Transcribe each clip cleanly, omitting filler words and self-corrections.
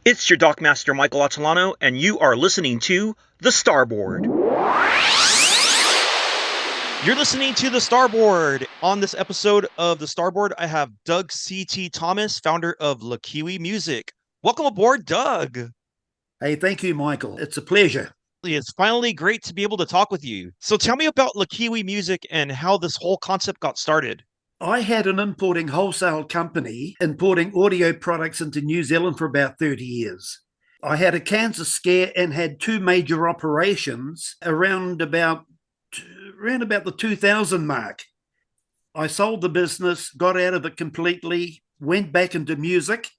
It's your Dockmaster Michael Atilano, and you are listening to the Starboard. You're listening to the Starboard. On this episode of the Starboard, I have Doug C.T. Thomas, founder of Kiwi Music. Welcome aboard, Doug. Hey, thank you, Michael. It's a pleasure. It's finally great to be able to talk with you. So tell me about Kiwi Music and how this whole concept got started. I had an importing wholesale company importing audio products into New Zealand for about 30 years. I had a cancer scare and had two major operations around about the 2000 mark. I sold the business, got out of it completely, went back into music.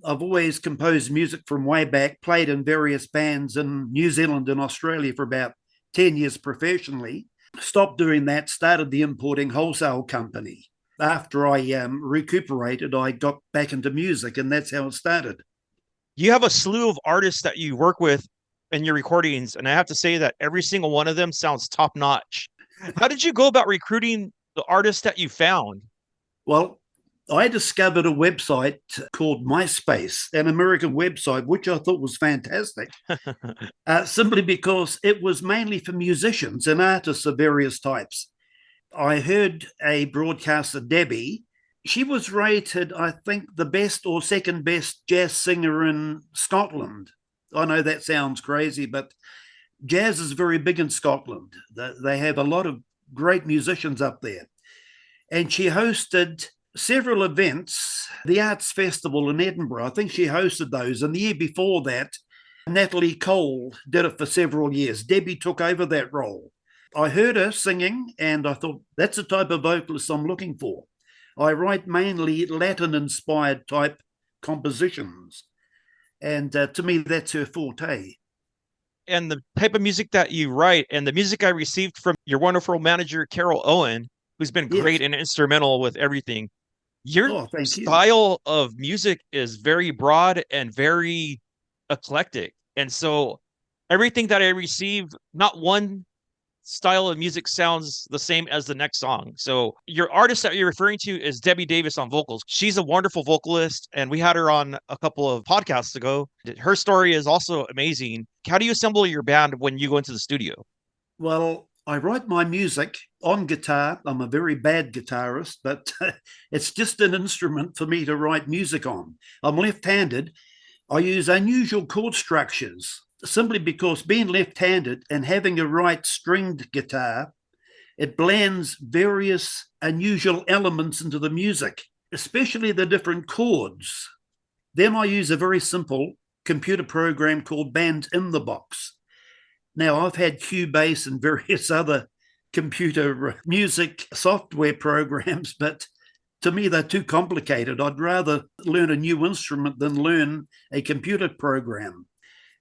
I've always composed music from way back, played in various bands in New Zealand and Australia for about 10 years professionally. Stopped doing that, started the importing wholesale company. After I recuperated, I got back into music, and that's how it started. You have a slew of artists that you work with in your recordings, and I have to say that every single one of them sounds top notch. How did you go about recruiting the artists that you found? Well, I discovered a website called MySpace, an American website, which I thought was fantastic, simply because it was mainly for musicians and artists of various types. I heard a broadcaster, Debbie. She was rated, I think, the best or second best jazz singer in Scotland. I know that sounds crazy, but jazz is very big in Scotland. They have a lot of great musicians up there. And she hosted several events, the Arts Festival in Edinburgh. I think she hosted those. And the year before that, Natalie Cole did it for several years. Debbie took over that role. I heard her singing and I thought, that's the type of vocalist I'm looking for. I write mainly Latin-inspired type compositions. And to me, that's her forte. And the type of music that you write and the music I received from your wonderful manager, Carol Owen, who's been great Yes. and instrumental with everything. Your Thank you. style of music is very broad and very eclectic. And so everything that I receive, not one style of music sounds the same as the next song. So your artist that you're referring to is Debbie Davis on vocals. She's a wonderful vocalist, and we had her on a couple of podcasts ago. Her story is also amazing. How do you assemble your band when you go into the studio? Well, I write my music on guitar. I'm a very bad guitarist, but it's just an instrument for me to write music on. I'm left-handed. I use unusual chord structures simply because being left-handed and having a right stringed guitar, it blends various unusual elements into the music, especially the different chords. Then I use a very simple computer program called Band in the Box. Now, I've had Cubase and various other computer music software programs, but to me, they're too complicated. I'd rather learn a new instrument than learn a computer program.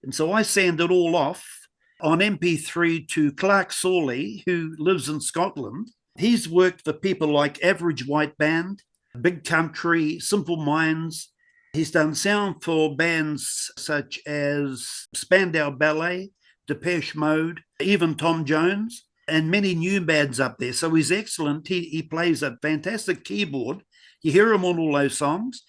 And so I send it all off on MP3 to Clark Sawley, who lives in Scotland. He's worked for people like Average White Band, Big Country, Simple Minds. He's done sound for bands such as Spandau Ballet, Depeche Mode, even Tom Jones, and many new bands up there. So he's excellent. He plays a fantastic keyboard. You hear him on all those songs.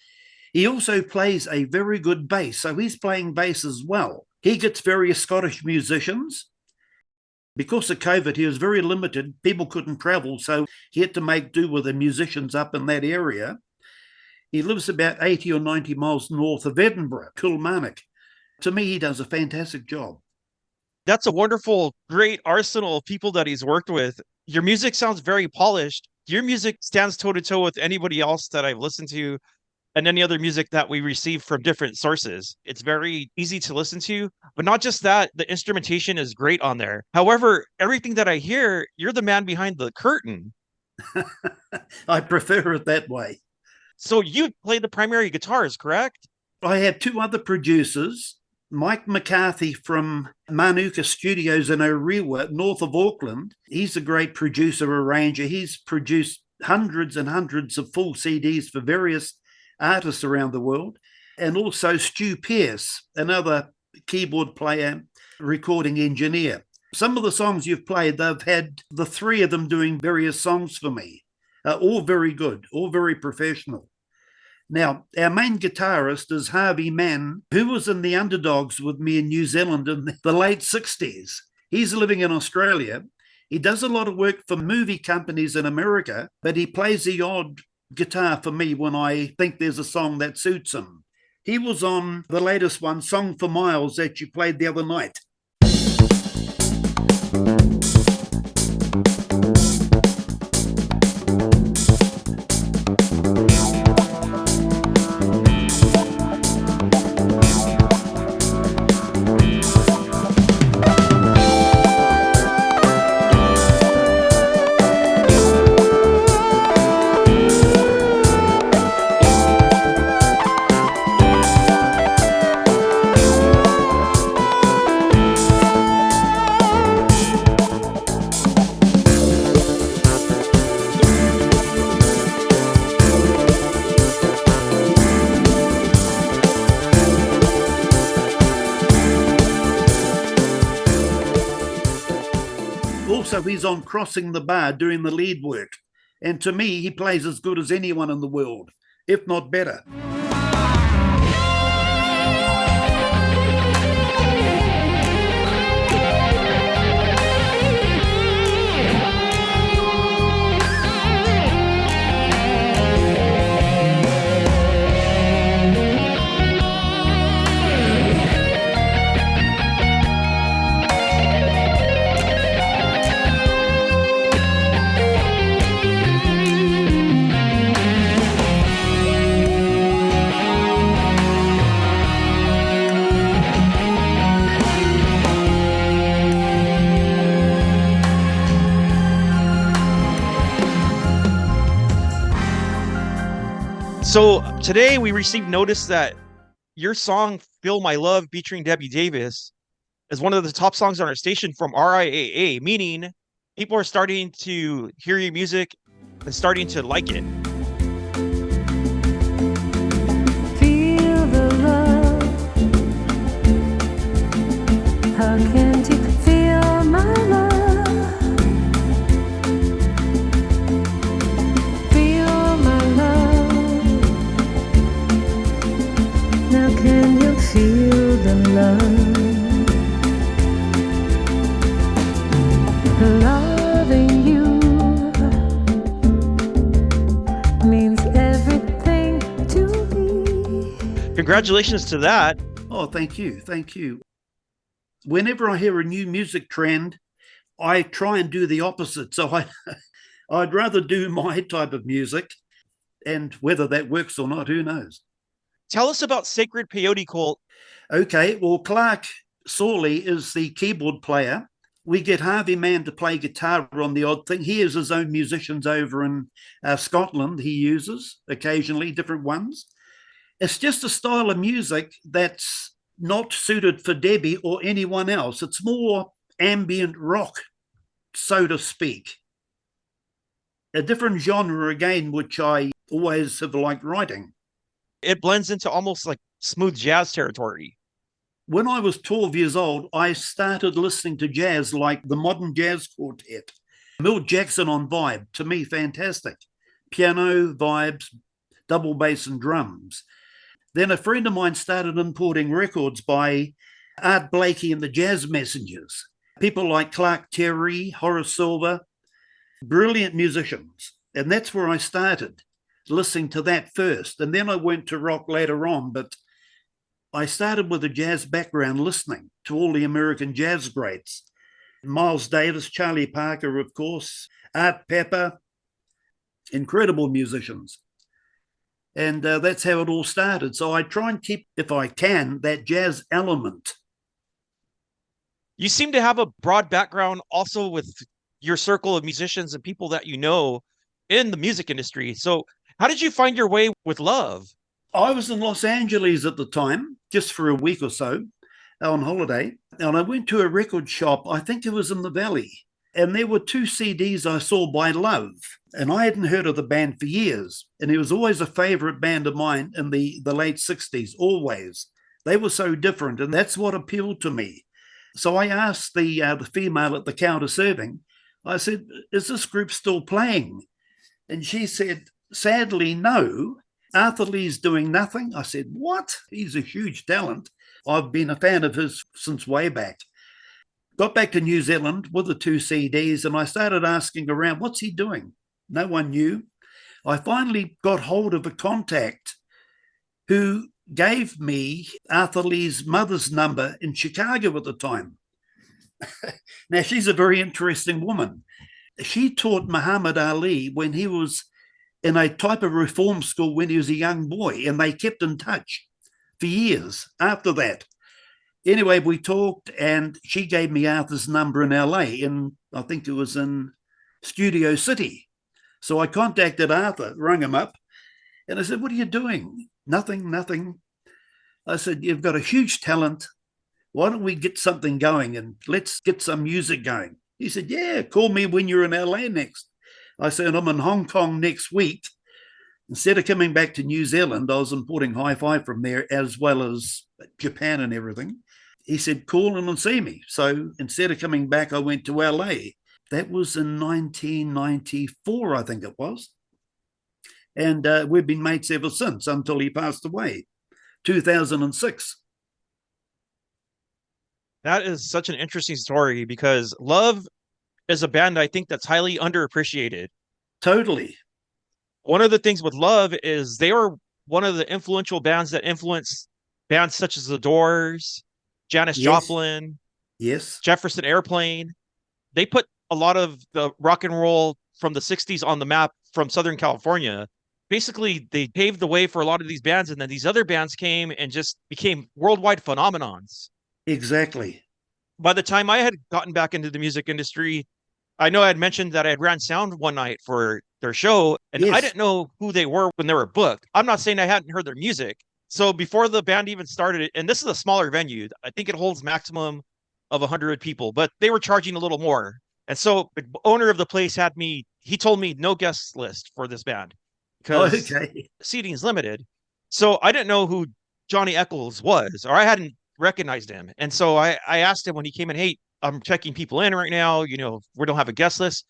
He also plays a very good bass. So he's playing bass as well. He gets various Scottish musicians. Because of COVID, he was very limited. People couldn't travel, so he had to make do with the musicians up in that area. He lives about 80 or 90 miles north of Edinburgh, Kilmarnock. To me, he does a fantastic job. That's a wonderful, great arsenal of people that he's worked with. Your music sounds very polished. Your music stands toe to toe with anybody else that I've listened to and any other music that we receive from different sources. It's very easy to listen to, but not just that, the instrumentation is great on there. However, everything that I hear, you're the man behind the curtain. I prefer it that way. So you play the primary guitars, correct? I have two other producers. Mike McCarthy from Manuka Studios in Orewa, north of Auckland. He's a great producer, arranger. He's produced hundreds and hundreds of full CDs for various artists around the world. And also Stu Pearce, another keyboard player, recording engineer. Some of the songs you've played, they've had the three of them doing various songs for me. All very good, all very professional. Now, our main guitarist is Harvey Mann, who was in the Underdogs with me in New Zealand in the late 60s. He's living in Australia. He does a lot of work for movie companies in America, but he plays the odd guitar for me when I think there's a song that suits him. He was on the latest one, Song for Miles, that you played the other night. Also, he's on Crossing the Bar doing the lead work. And to me, he plays as good as anyone in the world, if not better. So today we received notice that your song Feel My Love featuring Debbie Davis is one of the top songs on our station from RIAA, meaning people are starting to hear your music and starting to like it. Feel the love. How can't you feel my love? Feel my love. Now can you feel the love? Loving you means everything to me. Congratulations to that. Oh, thank you. Thank you. Whenever I hear a new music trend, I try and do the opposite. So I'd rather do my type of music, and whether that works or not, who knows? Tell us about Sacred Peyote Cult. Okay, well, Clark Sawley is the keyboard player. We get Harvey Mann to play guitar on the odd thing. He has his own musicians over in Scotland he uses occasionally, different ones. It's just a style of music that's not suited for Debbie or anyone else. It's more ambient rock, so to speak. A different genre again, which I always have liked writing. It blends into almost like smooth jazz territory. When I was 12 years old, I started listening to jazz like the Modern Jazz Quartet. Milt Jackson on vibe, to me, fantastic. Piano, vibes, double bass and drums. Then a friend of mine started importing records by Art Blakey and the Jazz Messengers. People like Clark Terry, Horace Silver, brilliant musicians. And that's where I started, listening to that first. And then I went to rock later on, but I started with a jazz background, listening to all the American jazz greats. Miles Davis, Charlie Parker, of course, Art Pepper, incredible musicians. And that's how it all started. So I try and keep, if I can, that jazz element. You seem to have a broad background also with your circle of musicians and people that you know in the music industry. So how did you find your way with Love? I was in Los Angeles at the time, just for a week or so, on holiday. And I went to a record shop, I think it was in the Valley. And there were 2 CDs I saw by Love. And I hadn't heard of the band for years. And it was always a favorite band of mine in the late 60s, always. They were so different, and that's what appealed to me. So I asked the female at the counter serving, I said, is this group still playing? And she said, sadly, no. Arthur Lee's doing nothing. I said, what? He's a huge talent. I've been a fan of his since way back. Got back to New Zealand with the 2 CDs and I started asking around, what's he doing? No one knew. I finally got hold of a contact who gave me Arthur Lee's mother's number in Chicago at the time. Now, she's a very interesting woman. She taught Muhammad Ali when he was in a type of reform school when he was a young boy, and they kept in touch for years after that. Anyway, we talked, and she gave me Arthur's number in LA, and I think it was in Studio City. So I contacted Arthur, rang him up, and I said, what are you doing? Nothing. I said, you've got a huge talent. Why don't we get something going and let's get some music going? He said, yeah, call me when you're in LA next. I said, I'm in Hong Kong next week. Instead of coming back to New Zealand, I was importing hi-fi from there as well as Japan and everything. He said, call in and see me. So instead of coming back, I went to LA. That was in 1994, I think it was. And we've been mates ever since until he passed away, 2006. That is such an interesting story because Love is a band I think that's highly underappreciated. Totally. One of the things with Love is they were one of the influential bands that influenced bands such as The Doors, Janis Joplin, Jefferson Airplane. They put a lot of the rock and roll from the 60s on the map from Southern California. Basically, they paved the way for a lot of these bands, and then these other bands came and just became worldwide phenomenons. Exactly. By the time I had gotten back into the music industry, I know I had mentioned that I had ran sound one night for their show, and I didn't know who they were when they were booked. I'm not saying I hadn't heard their music. So before the band even started, and this is a smaller venue, I think it holds maximum of 100 people, but they were charging a little more. And so the owner of the place he told me no guest list for this band because seating is limited. So I didn't know who Johnny Eccles was, or I hadn't recognized him. And so I asked him when he came in, hey, I'm checking people in right now. We don't have a guest list.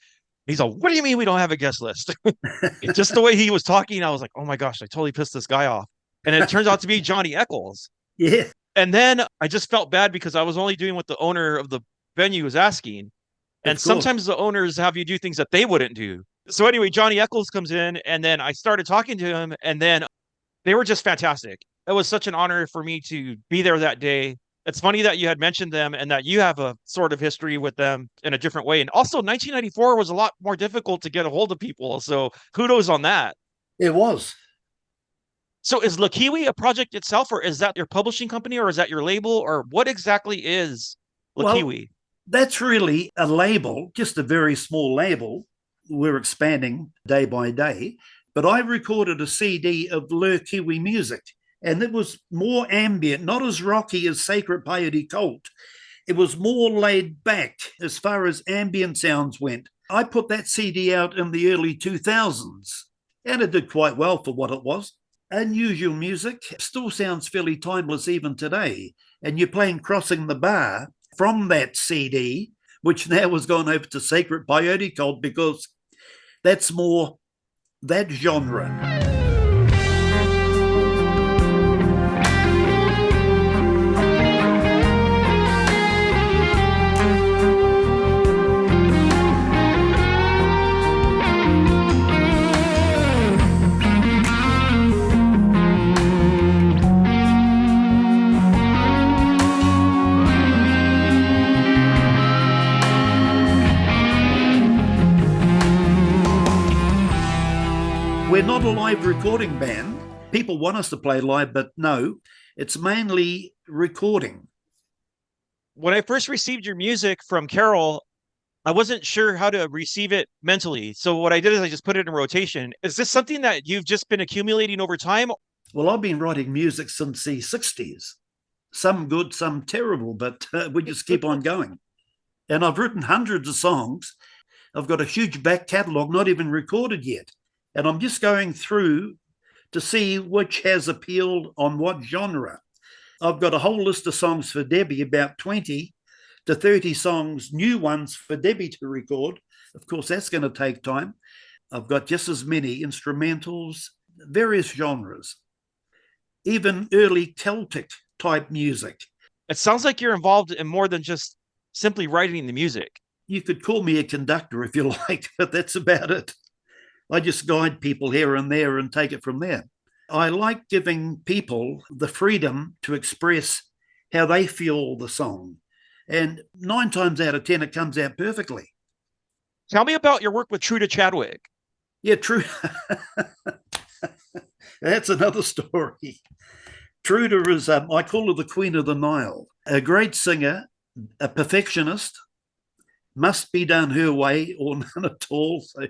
He's like, what do you mean we don't have a guest list? Just the way he was talking, I was like, oh my gosh, I totally pissed this guy off. And it turns out to be Johnny Eccles. Yeah. And then I just felt bad because I was only doing what the owner of the venue was asking. And sometimes the owners have you do things that they wouldn't do. So anyway, Johnny Eccles comes in, and then I started talking to him, and then they were just fantastic. It was such an honor for me to be there that day. It's funny that you had mentioned them and that you have a sort of history with them in a different way. And also 1994 was a lot more difficult to get a hold of people. So kudos on that. It was. So is La Kiwi a project itself, or is that your publishing company, or is that your label, or what exactly is La Kiwi? That's really a label, just a very small label. We're expanding day by day. But I recorded a CD of La Kiwi music, and it was more ambient, not as rocky as Sacred Peyote Cult. It was more laid back as far as ambient sounds went. I put that CD out in the early 2000s, and it did quite well for what it was. Unusual music, still sounds fairly timeless even today. And you're playing Crossing the Bar from that CD, which now has gone over to Sacred Peyote Cult because that's more that genre. We're not a live recording band. People want us to play live, but no, it's mainly recording. When I first received your music from Carol, I wasn't sure how to receive it mentally. So what I did is I just put it in rotation. Is this something that you've just been accumulating over time? Well, I've been writing music since the 60s. Some good, some terrible, but we just keep on going. And I've written hundreds of songs. I've got a huge back catalogue, not even recorded yet. And I'm just going through to see which has appealed on what genre. I've got a whole list of songs for Debbie, about 20 to 30 songs, new ones for Debbie to record. Of course, that's going to take time. I've got just as many instrumentals, various genres, even early Celtic type music. It sounds like you're involved in more than just simply writing the music. You could call me a conductor if you like, but that's about it. I just guide people here and there and take it from there. I like giving people the freedom to express how they feel the song. And 9 times out of 10, it comes out perfectly. Tell me about your work with Truda Chadwick. Yeah, true. That's another story. Truda is, I call her the Queen of the Nile, a great singer, a perfectionist, must be done her way or none at all. So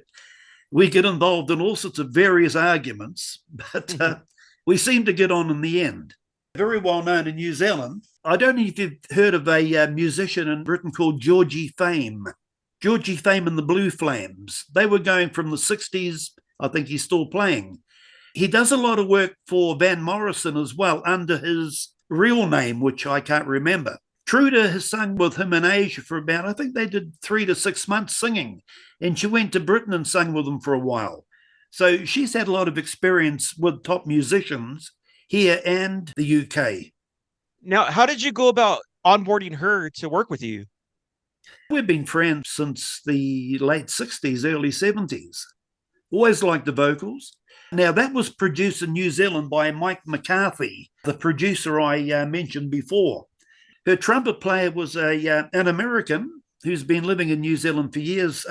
we get involved in all sorts of various arguments, but we seem to get on in the end. Very well known in New Zealand. I don't know if you've heard of a musician in Britain called Georgie Fame. Georgie Fame and the Blue Flames. They were going from the 60s. I think he's still playing. He does a lot of work for Van Morrison as well under his real name, which I can't remember. Truda has sung with him in Asia for about, I think they did 3 to 6 months singing. And she went to Britain and sang with them for a while. So she's had a lot of experience with top musicians here and the UK. Now, how did you go about onboarding her to work with you? We've been friends since the late 60s, early 70s. Always liked the vocals. Now, that was produced in New Zealand by Mike McCarthy, the producer I mentioned before. Her trumpet player was an American who's been living in New Zealand for years.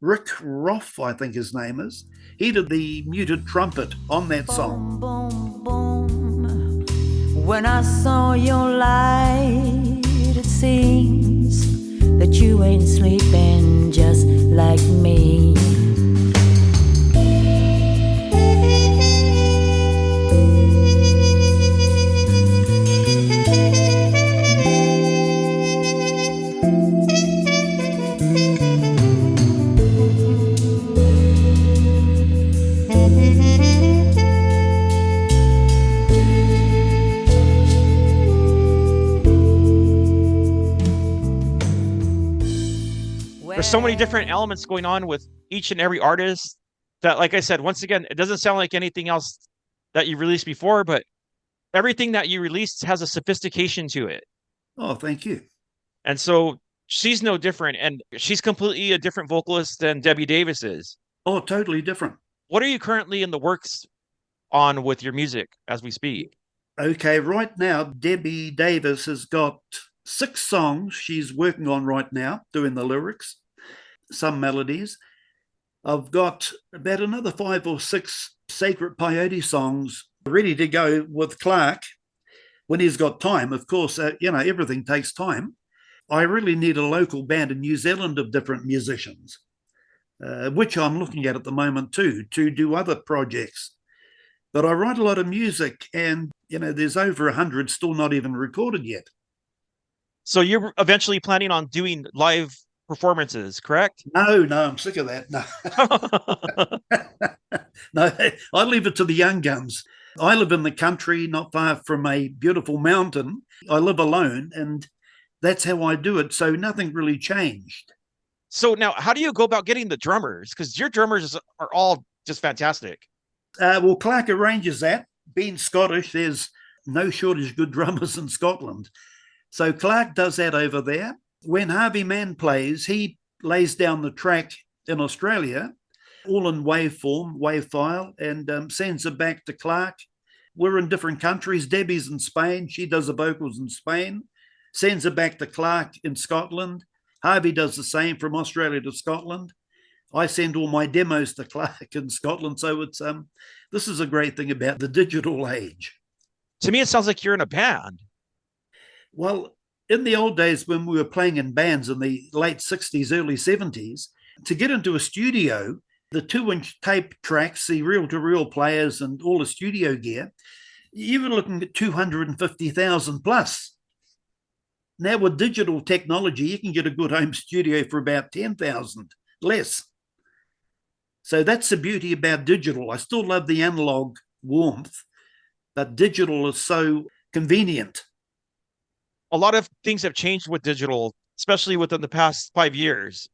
Rick Roth, I think his name is. He did the muted trumpet on that song. Boom, boom, boom. When I saw your light, it seems that you ain't sleeping just like me. There's so many different elements going on with each and every artist that, like I said, once again, it doesn't sound like anything else that you released before, but everything that you released has a sophistication to it. Oh, thank you. And so she's no different. And she's completely a different vocalist than Debbie Davis is. Oh, totally different. What are you currently in the works on with your music as we speak? Okay, right now, Debbie Davis has got 6 songs she's working on right now, doing the lyrics, some melodies. I've got about another 5 or 6 Sacred Peyote songs ready to go with Clark when he's got time. Of course, everything takes time. I really need a local band in New Zealand of different musicians, which I'm looking at the moment too, to do other projects. But I write a lot of music and, there's over 100 still not even recorded yet. So you're eventually planning on doing live performances, correct? No, I'm sick of that. No, I leave it to the young guns. I live in the country, not far from a beautiful mountain. I live alone, and that's how I do it. So nothing really changed. So now, how do you go about getting the drummers? Because your drummers are all just fantastic. Well, Clark arranges that. Being Scottish, there's no shortage of good drummers in Scotland. So Clark does that over there. When Harvey Mann plays, he lays down the track in Australia, all in wave file, and sends it back to Clark. We're in different countries. Debbie's in Spain. She does the vocals in Spain, sends it back to Clark in Scotland. Harvey does the same from Australia to Scotland. I send all my demos to Clark in Scotland. So it's this is a great thing about the digital age. To me, it sounds like you're in a band. Well, in the old days when we were playing in bands in the late 60s, early 70s, to get into a studio, the 2-inch tape tracks, the reel-to-reel players and all the studio gear, you were looking at 250,000 plus. Now with digital technology, you can get a good home studio for about 10,000 less. So that's the beauty about digital. I still love the analog warmth, but digital is so convenient. A lot of things have changed with digital, especially within the past 5 years.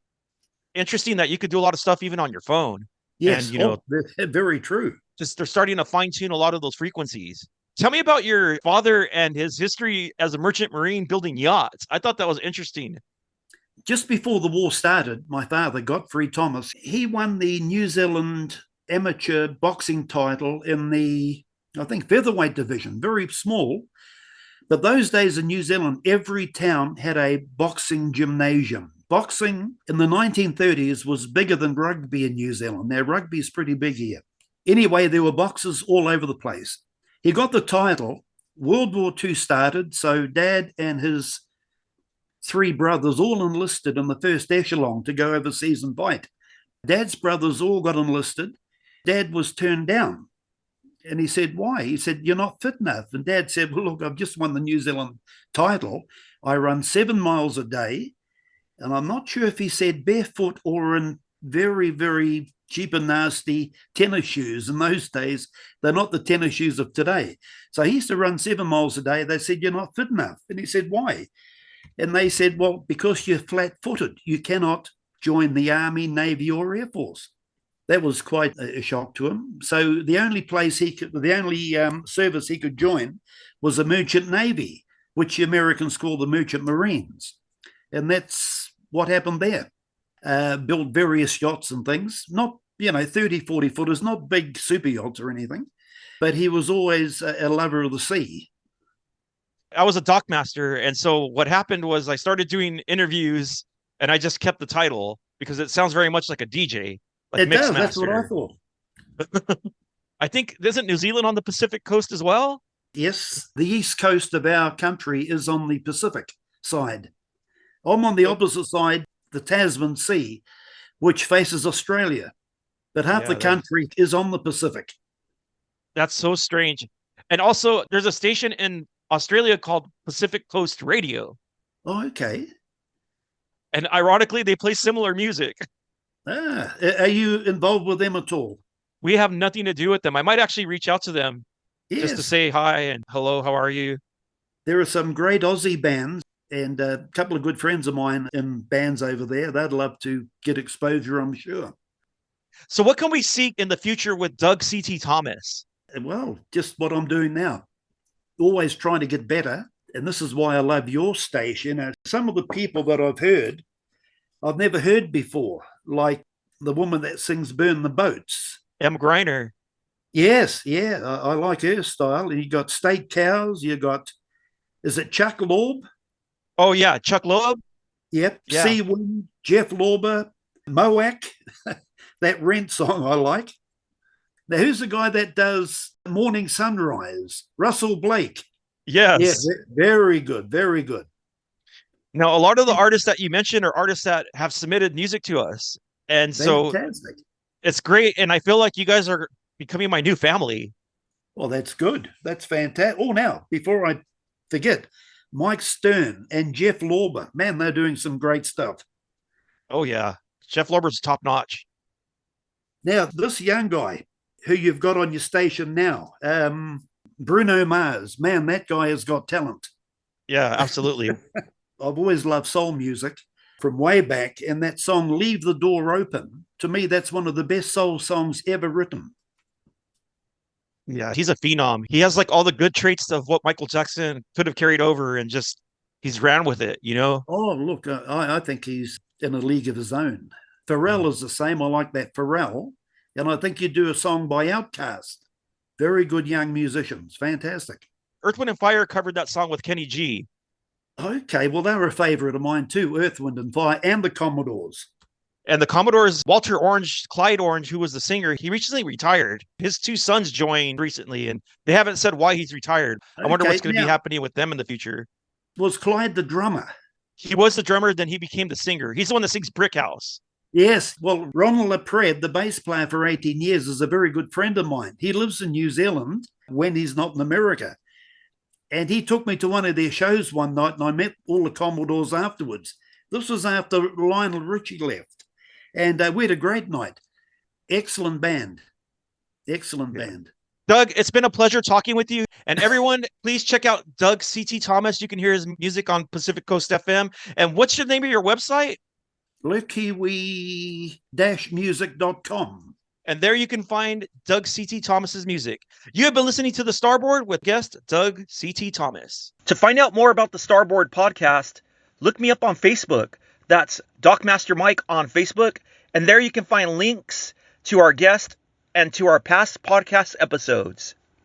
Interesting that you could do a lot of stuff even on your phone. And, Yes. Oh, very true. just they're starting to fine tune a lot of those frequencies. Tell me about your father and his history as a merchant marine building yachts. I thought that was interesting. Just before the war started, my father, Godfrey Thomas, he won the New Zealand amateur boxing title in the, I think, featherweight division, very small. But those days in New Zealand, every town had a boxing gymnasium. Boxing in the 1930s was bigger than rugby in New Zealand. Now, rugby is pretty big here. Anyway, there were boxers all over the place. He got the title. World War II started, so Dad and his three brothers all enlisted in the first echelon to go overseas and fight. Dad's brothers all got enlisted. Dad was turned down. And he said, why? He said, you're not fit enough. And Dad said, well, look, I've just won the New Zealand title. I run 7 miles a day. And I'm not sure if he said barefoot or in very, very cheap and nasty tennis shoes. In those days, they're not the tennis shoes of today. So he used to run 7 miles a day. They said, you're not fit enough. And he said, why? And they said, well, because you're flat-footed. You cannot join the Army, Navy, or Air Force. That was quite a shock to him. So the only service he could join was the Merchant Navy, which the Americans call the Merchant Marines. And that's what happened there. Built various yachts and things, not, 30, 40 footers, not big super yachts or anything, but he was always a lover of the sea. I was a dockmaster. And so what happened was I started doing interviews and I just kept the title because it sounds very much like a DJ. Like it does. Master. That's what I thought. I think, isn't New Zealand on the Pacific coast as well? Yes. The east coast of our country is on the Pacific side. I'm on the opposite side, the Tasman Sea, which faces Australia. But half the country is on the Pacific. That's so strange. And also, there's a station in Australia called Pacific Coast Radio. Oh, okay. And ironically, they play similar music. Are you involved with them at all? We have nothing to do with them. I might actually reach out to them just to say hi and hello, how are you? There are some great Aussie bands and a couple of good friends of mine in bands over there. They'd love to get exposure, I'm sure. So what can we seek in the future with Doug C.T. Thomas? Well, just what I'm doing now. Always trying to get better. And this is why I love your station. Some of the people that I've heard, I've never heard before, like the woman that sings Burn the Boats. M. Greiner. Yes, yeah, I like her style. You got State Cows, you got, is it Chuck Lorb? Oh, yeah, Chuck Loeb. Yep, yeah. Seawind, Jeff Lorber, Moac, that Rent song I like. Now, who's the guy that does Morning Sunrise? Russell Blake. Yes. Yeah, very good, very good. Now, a lot of the artists that you mentioned are artists that have submitted music to us. And so it's great. And I feel like you guys are becoming my new family. Well, that's good. That's fantastic. Oh, now, before I forget, Mike Stern and Jeff Lorber, man, they're doing some great stuff. Oh, yeah. Jeff Lorber's top notch. Now, this young guy who you've got on your station now, Bruno Mars, man, that guy has got talent. Yeah, absolutely. I've always loved soul music from way back, and that song, Leave the Door Open, to me, that's one of the best soul songs ever written. Yeah, he's a phenom. He has like all the good traits of what Michael Jackson could have carried over and just, he's ran with it, Oh, look, I think he's in a league of his own. Pharrell is the same. I like that Pharrell. And I think you do a song by Outkast. Very good young musicians. Fantastic. Earth, Wind, and Fire covered that song with Kenny G. Okay, well, they were a favorite of mine too, Earth, Wind, and Fire, and the Commodores. And the Commodores, Walter Orange, Clyde Orange, who was the singer, he recently retired. His two sons joined recently, and they haven't said why he's retired. I wonder what's going to be happening with them in the future. Was Clyde the drummer? He was the drummer, then he became the singer. He's the one that sings Brick House. Yes, well, Ronald LaPred, the bass player for 18 years, is a very good friend of mine. He lives in New Zealand when he's not in America. And he took me to one of their shows one night, and I met all the Commodores afterwards. This was after Lionel Richie left. And we had a great night. Excellent band. Excellent band. Doug, it's been a pleasure talking with you. And everyone, please check out Doug C.T. Thomas. You can hear his music on Pacific Coast FM. And what's the name of your website? Kiwi-music.com. And there you can find Doug C.T. Thomas's music. You have been listening to The Starboard with guest Doug C.T. Thomas. To find out more about the Starboard podcast, look me up on Facebook. That's Dockmaster Mike on Facebook. And there you can find links to our guest and to our past podcast episodes.